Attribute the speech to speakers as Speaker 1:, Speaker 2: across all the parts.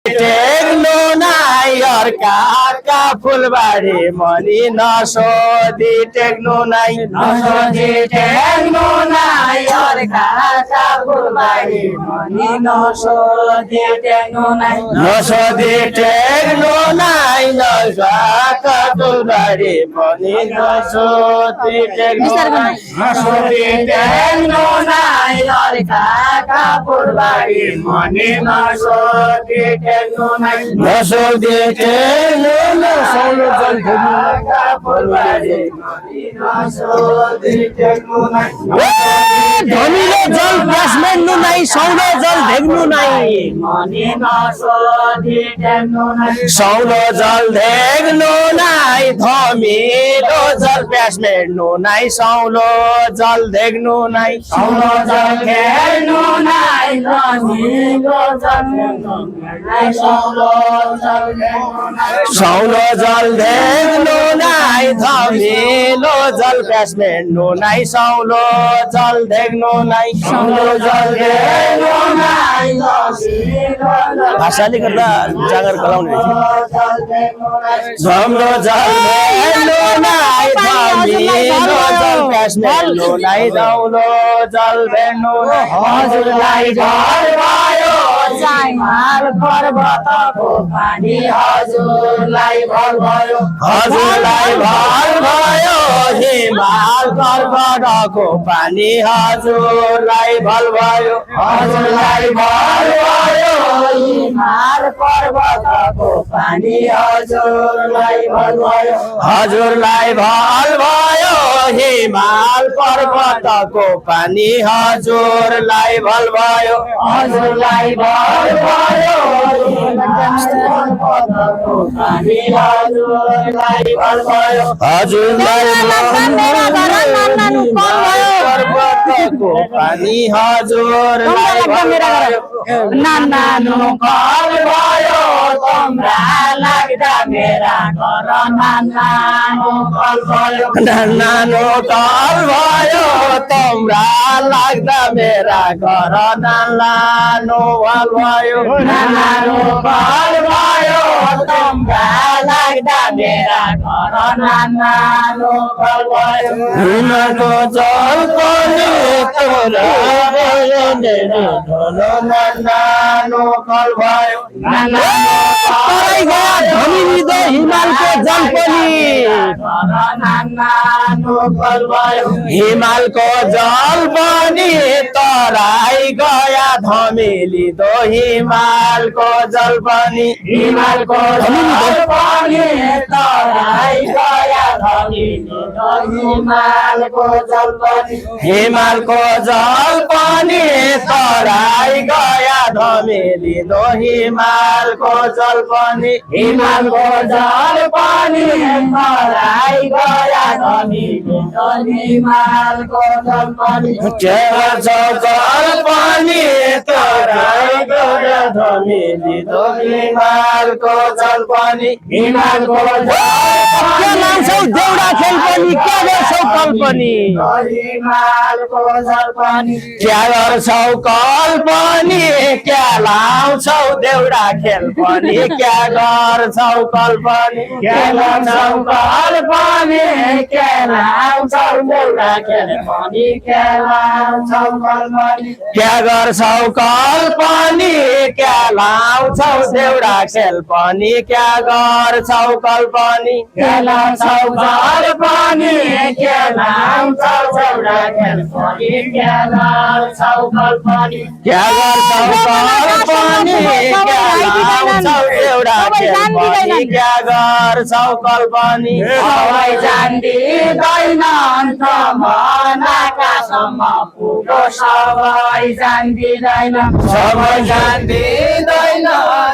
Speaker 1: टेक्नु नाइ अर्काका फुलबारी मनी नसोधी टेक्नु नाइ
Speaker 2: टेक्नु नाइ अर्काका फुलबारी मनी नसोधी टेक्नु नाइ
Speaker 1: नसोधी टेक्नु नाइ अर्काका फुलबारी मनी नसोधी टेक्नु नाइ
Speaker 2: नसोधी टेक्नु नाइ अर्काका फुलबारी मनी नसोधी टेक्नु नाइ
Speaker 1: नसोधी टेक्नु
Speaker 2: सौलो जल ढेग्नुका फुलबारी मनी नसोधी टेक्नु नाइ
Speaker 1: धनीले जल प्यास्मेन्नु नाइ सौलो जल ढेग्नु नाइ
Speaker 2: मनी नसोधी टेक्नु नाइ
Speaker 1: सौलो जल ढेग्नु नाइ धमिलो जल प्यास्मेन्नु नाइ सौलो जल ढेग्नु नाइ
Speaker 2: सौलो जल ढेग्नु नाइ धमिलो जल नाइ सौलो जल ढेग्नु नाइ
Speaker 1: सौलो जल ढेग्नु नाइ धमिलो जल प्यास्मेन्नु नाइ सौलो जल ढेग्नु नाइ
Speaker 2: सौलो जल ढेग्नु नाइ धमिलो
Speaker 1: भाषाले गर्दा जागर गलाउने झम्रो जल ढेग्नु नाइ धमिलो जल प्यास्मेन्नु नाइ सौलो जल ढेग्नु नाइ
Speaker 2: हजुरलाई घर भयो हिमाल पर्वतको पानी हजुरलाई भल भयो
Speaker 1: हजुरलाई भल भयो हिमाल पर्वतको पानी हजुरलाई भल भयो
Speaker 2: हजुरलाई भल भयो हिमाल पर्वतको पानी हजुरलाई भल भयो
Speaker 1: हजुरलाई भल भयो हिमाल पर्वतको पानी हजुरलाई भल भयो
Speaker 2: हजुरलाई भल भयो पर्वतको पानी हजुरलाई भल भयो
Speaker 1: हजुरलाई पर्वतको पानी हजुरलाई भल भयो
Speaker 2: नानो कल भयो तम्रा लाग्दा मेरा घर नानो कल भयो
Speaker 1: नानो कल भयो तम्रा लाग्दा मेरा घर नानो कल भयो
Speaker 2: नानो कल भयो तम्रा लाग्दा मेरा घर नानो कल भयो
Speaker 1: हिमको जल पनि तोरा नानो कल भयो हिमालको जल पनि
Speaker 2: नानो कल भयो
Speaker 1: हिमालको जल पनि तराई गया धमिली दो हिमालको जल पनि
Speaker 2: हिमालको जल पनि तराई गया धमिली दो हिमालको जल पनि
Speaker 1: हिमालको जल पनि तराई गया धमिली दो हिमालको जल पनि
Speaker 2: हिमालको जल पनि तराई गया धमिली दो हिमालको जल पनि
Speaker 1: जल पनि तराई गया धमिली दो हिमालको जल पनि
Speaker 2: हिमालको
Speaker 1: के लान्छौ देउडा खेल पनि के गर्छौ कल पनि
Speaker 2: हिमालको जल पनि
Speaker 1: क्या गर्छौ कल पनि क्या लाउँछौ देउडा खेल पनि क्या गर्छौ कल पनि
Speaker 2: क्या लाउँछौ कल पनि क्या लाउँछौ देउडा खेल पनि क्या लाउँछौ कल पनि
Speaker 1: क्या गर्छौ कल पनि क्या लाउँछौ देउडा खेल पनि क्या गर्छौ कल पनि
Speaker 2: क्या लाउँछौ कल पनि क्या लाउँछौ देउडा खेल पनि क्या लाउँछौ कल पनि
Speaker 1: क्या गर्छौ कल पनि क्या लाउँछौ देउडा खेल पनि क्या गर्छौ कल पनि
Speaker 2: सबै जान्दिँदैन अन्त मन आकाशसम्म पुग्यो सबै जान्दिँदैन
Speaker 1: सबै जान्दिँदैन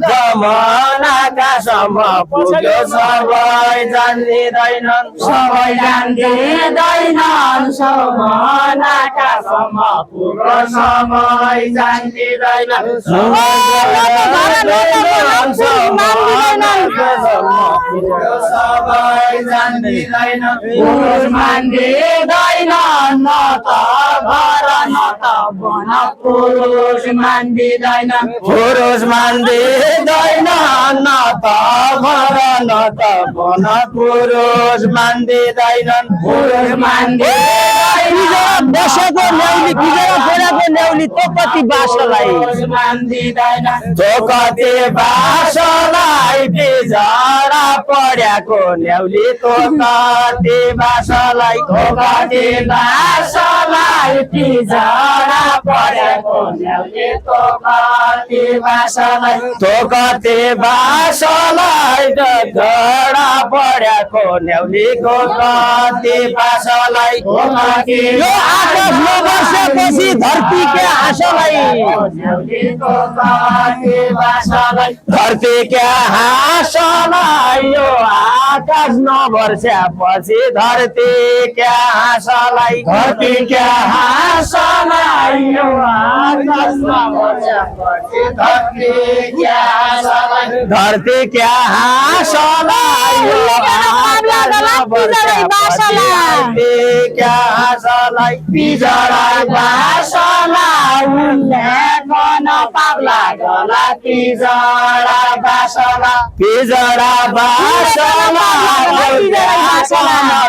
Speaker 1: जमन आकाशसम्म पुग्यो सबै जान्दिँदैनन्
Speaker 2: सबै जान्दिँदैनन् समान आकाशसम्म पुग्यो सबै जान्दिँदैनन् सबै जान्दिदैन पुरुष मान्दिदैन न त घर न त वन पुरुष मान्दिदैन
Speaker 1: पुरुष मान्दिदैन न त घर न त वन पुरुष मान्दिँदैनन्
Speaker 2: पुरुष मान्दिदैन
Speaker 1: बसेको न्याउली बिजरा छोराको न्याउली तो कति बासलाई
Speaker 2: मान्दिदैन
Speaker 1: तो कति बासलाई बिजरा पढ्याको न्याउली तो कति बासलाई
Speaker 2: कति बासलाई पिजरा परेको न्याउले तो कति बासलाई
Speaker 1: तो कति बासलाई गडा पढ्याको न्याउलीको कति बासलाई यो आकाश नबर्सेपछि धरती के हाँसलाई
Speaker 2: न्याउलेको कति बासलाई
Speaker 1: धरती के हाँसलाई यो आकाश नबर्सेपछि धरती के हाँसलाई
Speaker 2: धरती के हाँसलाई यो आकाश नबर्सेपछि धरती के हाँसलाई
Speaker 1: धरती के हाँसलाई यो आकाश नबर्सेपछि धरती के हाँसलाई
Speaker 2: पिजरा बासलाई उनले मन पाग्ला गला पिजरा बासला
Speaker 1: पिजरा बासलाई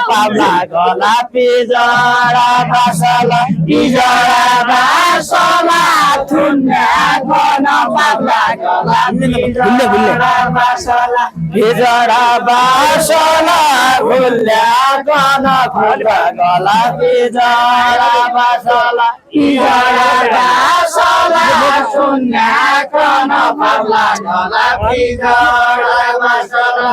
Speaker 1: पाउला गला पिजरा बासलाई
Speaker 2: पिजरा बासला थुन्ने मन पाग्ला गला पिजरा बासला
Speaker 1: पिजरा बासला भुल्या गन फुल्का गला पिजरा बासला
Speaker 2: पिजरा बासला थुन्ने मन पाग्ला गला पिजरा बासला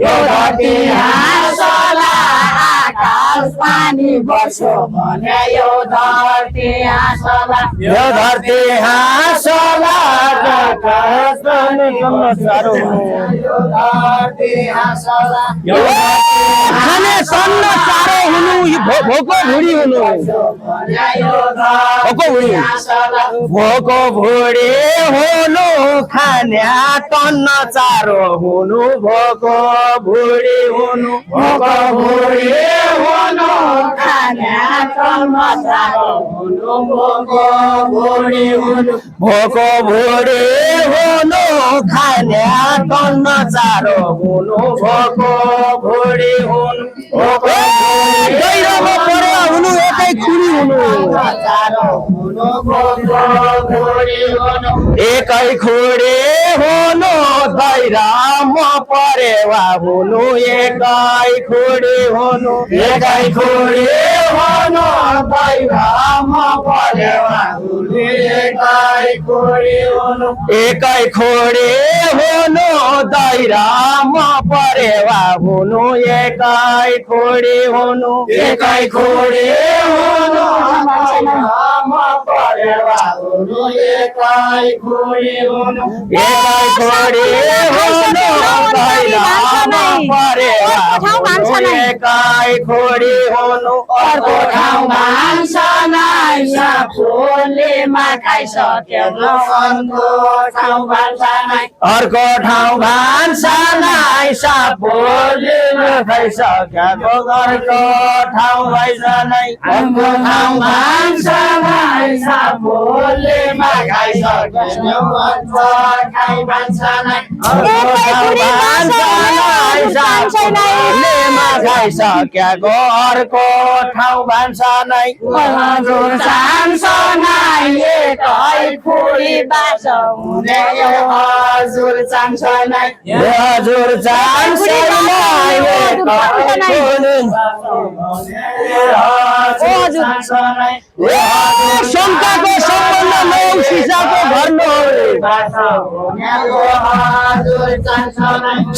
Speaker 2: यो धरती हाँसला आकाश पानी बस्यो भने यो धरती हाँसला
Speaker 1: यो धरती हाँसला आकाश पानी बस्यो
Speaker 2: यो धरती हाँसला
Speaker 1: खाने सन्न चारो हुनु भोको भुडी हुनु भोको भुडी हुनु खान्या तन्न चारो हुनु भोको भुडी हुनु
Speaker 2: भोको भुडी हुनु खान्या तन्न चारो हुनु भोको भुडी हुनु
Speaker 1: भोको भुडी हुनु खान्या तन्न चारो हुनु भोको भुडी हुनु भोको गहिरोमा परेवा हुनु एकै खुडी हुनु एकै खुडी हुनु दैरामा परेवा हुनु एकै खुडी हुनु
Speaker 2: एकै खुडी हुनु दैरामा परेवा हुनु एकै खुडी हुनु
Speaker 1: एकै खुडी हुनु दैरामा परेवा हुनु एकै खुडी हुनु
Speaker 2: एकै खुडी हुनु दैरामा परेवा हुनु एकै खुडी हुनु
Speaker 1: एकै खुडी हुनु दैरामा परेवा हुनु एकै खुडी हुनु
Speaker 2: अर्को ठाउँ भान्स नाइ सापुले खाइसक्यो अर्को ठाउँ भान्स नाइ
Speaker 1: अर्को ठाउँ भान्सा नाइ सापुले खाइसक्यो अर्को ठाउँ भान्सा नाइ
Speaker 2: अर्को ठाउँ भान्स नाइ सापुले खाइसक्यो अर्को ठाउँ भान्स नाइ
Speaker 1: अर्को ठाउँ भान्सा नाइ सापुले खाइसक्यो अर्को ठाउँ भान्सा नाइ
Speaker 2: हजुर चाहन्छ नाइ एकै खुडी बास हुने यो हजुर चाहन्छ नाइ
Speaker 1: हजुर चाहन्छ नाइ एकै खुडी शङ्काको सम्बन्ध नौ सिसाको घर नौ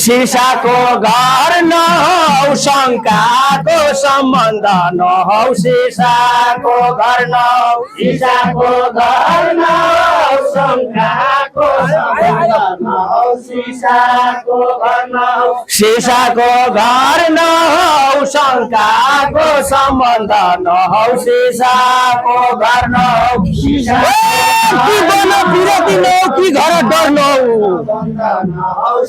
Speaker 1: सिसाको घर नहौ शङ्काको सम्बन्ध नहौ सिसाको घर नहौ
Speaker 2: सिसाको घर नहौ शङ्काको सम्बन्ध नहौ सिसाको घर नहौ
Speaker 1: सिसाको घर नहौ शङ्काको सम्बन्ध नहौ सिसाको घर नहौ कि बन बिरती नौ कि घर डर नौ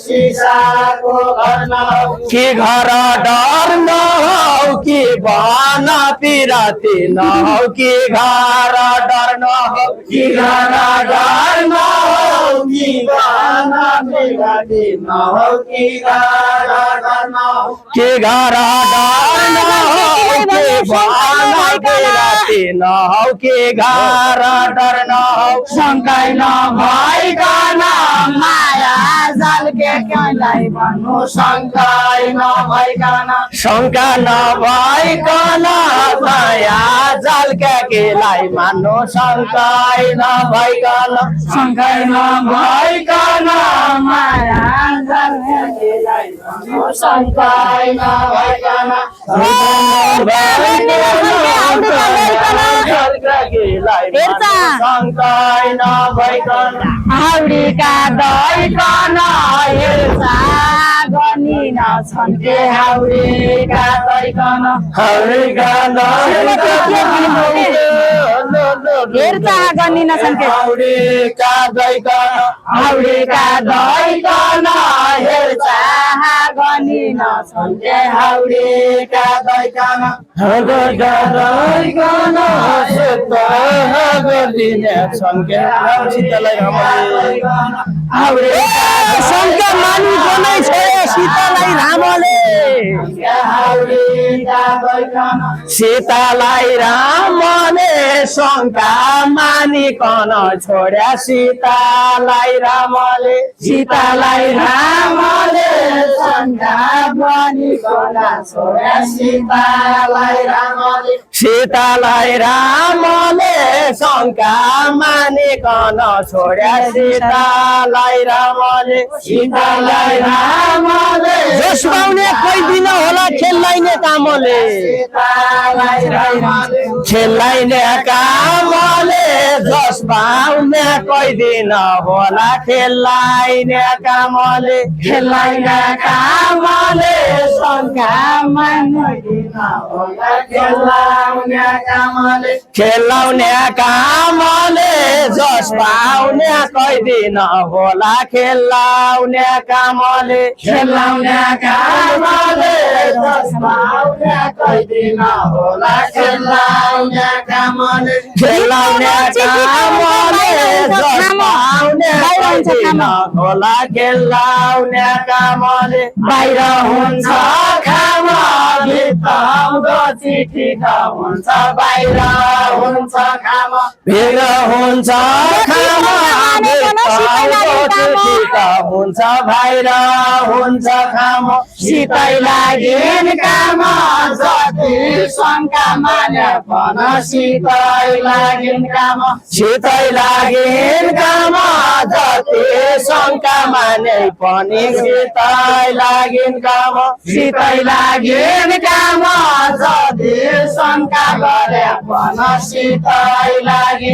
Speaker 2: सिसाको घर नहौ
Speaker 1: कि घर डर नहौ कि बन पिरती नहौ कि घर डर नहौ
Speaker 2: कि घर डर नहौ कि बन पिरती नहौ कि घर डर नहौ
Speaker 1: कि घर डर नहौ कि बन पिरती नहौ कि घर डर नहौ
Speaker 2: शङ्कै नभइकन माया जालके कैलाई भन्नु शङ्कै नभइकन
Speaker 1: शङ्का नभइकन माया जालका केलाई मान्नु शङ्कै नभइकन
Speaker 2: शङ्कै नभइकन माया जालके कैलाई भन्नु शङ्कै नभइकन
Speaker 1: शङ्कै नभइकन
Speaker 2: हाउडीका दैकन हेर्छा गनी नछन् के हाउडीका दैकन
Speaker 1: हरिका
Speaker 2: हेर्छा गनी नछन् के
Speaker 1: हाउडीका दैकन
Speaker 2: हाउडीका दैकन हेर्छा गनी नछन् के हाउडीका दैकन
Speaker 1: दैकन गरिदिने छन्के सीतालाई शङ्का मानिको नै छ सीतालाई रामले सीतालाई रामले शङ्का मानिकन छोड्या सीतालाई रामले
Speaker 2: सीतालाई रामले शङ्का मानिकन छोड्या सीतालाई रामले
Speaker 1: सीतालाई रामले शङ्का मानिकन छोड्या सीतालाई रामले
Speaker 2: सीतालाई रामले
Speaker 1: जस पाउने कोही दिन होला खेल्लाइने कामले
Speaker 2: सीतालाई रामले
Speaker 1: खेल्लाइने कामले जस पाउने कोही दिन होला खेल्लाइने कामले
Speaker 2: खेलाइने कामले शङ्का मानिकन होला खेलाउने कामले
Speaker 1: खेलाउने कामले जस पाउने कोही दिन होला खेलाउने कामले
Speaker 2: खेलाउने कामले जस पाउने कोही दिन होला खेलाउने कामले
Speaker 1: खेलाउने कामले जस पाउने कोही दिन होला खेलाउने कामले
Speaker 2: बाहिर हुन्छ खाम भित्र चिठी त हुन्छ बाहिर हुन्छ खाम
Speaker 1: भिड हुन्छ खाम हुन्छ बाहिर हुन्छ खाम
Speaker 2: सितै लागिन् काम जति शङ्का माने भन सितै लागिन् काम
Speaker 1: सितै लागिन् काम जति शङ्का माने पनि सितै लागिन् काम
Speaker 2: सितै लागिन् काम जति शङ्का गरे भन सितै लागिन्